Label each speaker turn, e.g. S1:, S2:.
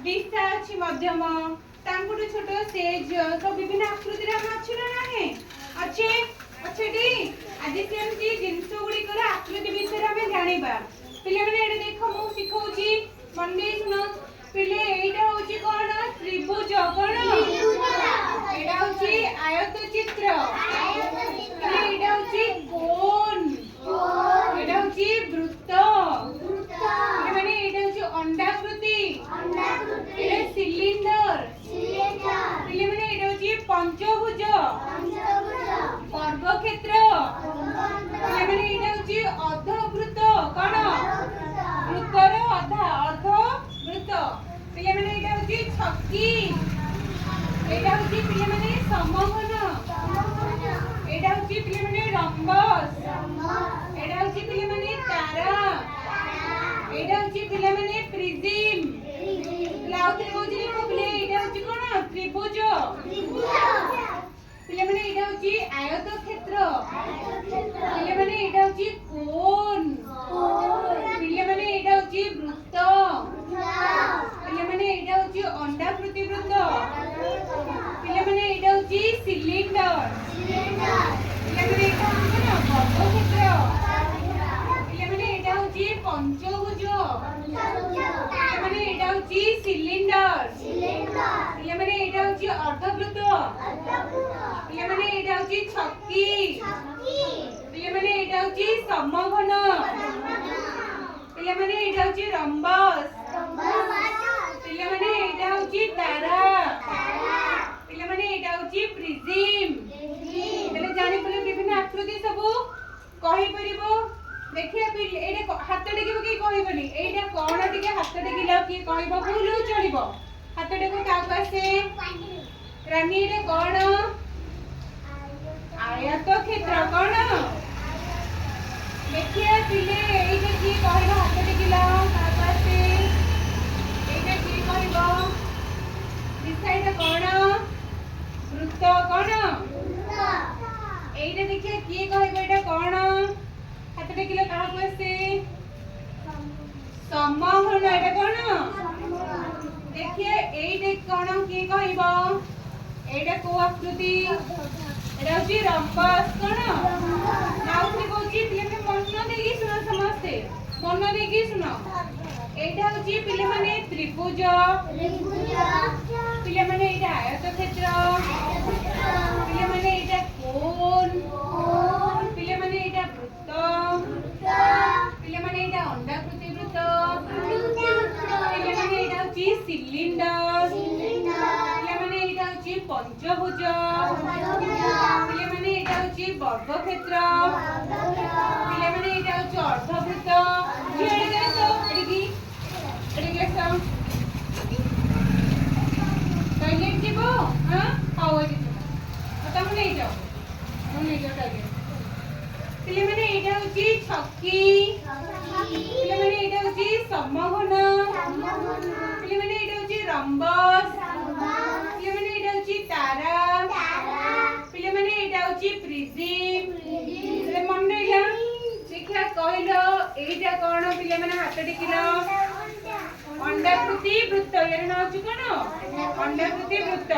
S1: दिशा अछि मध्यम तांकुटु छोट सेज सब विभिन्न आकृति रे हम अछि ना नाही अछि अछेटी आज सेमती जिंस गुडी कर आकृति विषय हम जानिबा पिले माने एडे देखो मु सिखौची मंडे सुनो पिले एटा होची कोन त्रिभुज कोन एटा होची आयत चित्र एटा होची कोन एटा होची वृत्त माने एटा होची अंडाकृति एटा सिलिंडर पिले माने एटा होची पंचभुज वर्गक्षेत्र पिले माने एटा होची अर्धवृत्त कोन वृत्तर अधा अर्धवृत्त पिले माने एटा होची छक्की एटा होची पिले माने समघन एटा होची पिले माने रंबस एटा होची पिले माने तारा एटा होची पिले माने प्रिज्म लाउते होची को पिले एटा होची कोन त्रिभुज पिले माने एटा होची आयत क्षेत्र पिले माने एटा होची कोन पिले माने एटा होची वृत्त पिले माने एटा होची अंडाकृति वृत्त पिले माने एटा होची सिलिंडर पिले माने एटा होची ना वर्गक्षेत्र पिले माने एटा होची पंचभुज पिले माने एटा होची सिलिंडर पिले माने एटा होची अर्धवृत्त पिले माने एटा होची छक्की पिले माने एटा होची समघन पिले माने एटा होची रंबस पिले माने एटा होची तारा पिले माने एटा होची प्रिज्म तले जानि पले विभिन्न आकृति सब कहि परिबो देखिया पिले एटा हाथ टेकी के कहिबनी एटा कोन टिके हाथ टेकिला की कहिबो भूलु चलिबो हाथ टेको काको आसे रानी एटा कोन आयत क्षेत्र कोन देखिया पिले एटा की कहिबो हाथ टेकिला काको आसे एटा की कहिबो दिसाइटा कोन वृत्त कोन एटा देखिए किए कहबो एटा कोन हाथ टेकिला काको आसे समघन एटा कोन देखिए एटा कोन किए कहबो एटा को आकृति एटा होची रंबस कोन नाउसे कोची पिले मन देगी सुनो समस्ते मन देगी सुनो एटा होची पिले माने त्रिभुज पिले माने एटा आयत क्षेत्र पिले माने एटा कोन पिले माने एटा वृत्त पिले माने एटा अंडाकृति वृत्त पिले माने एटा होची सिलिंडर पिले माने एटा होची पंचभुज पिले माने एटा होची वर्गक्षेत्र पिले माने एटा होची अर्धवृत्त टॉयलेट जीवो हां आओ जी तम नहीं जाओ टॉयलेट पिले माने एटा होची छक्की पिले माने एटा होची समघन पिले माने एटा होची रंबस पिले माने एटा होची तारा पिले माने एटा होची प्रिज्म रे मन रहिला देखिया कहलो एटा कोन पिले माने हाथ टेकिलो अंडाकृति वृत्त यार ना होची कोन अंडाकृति वृत्त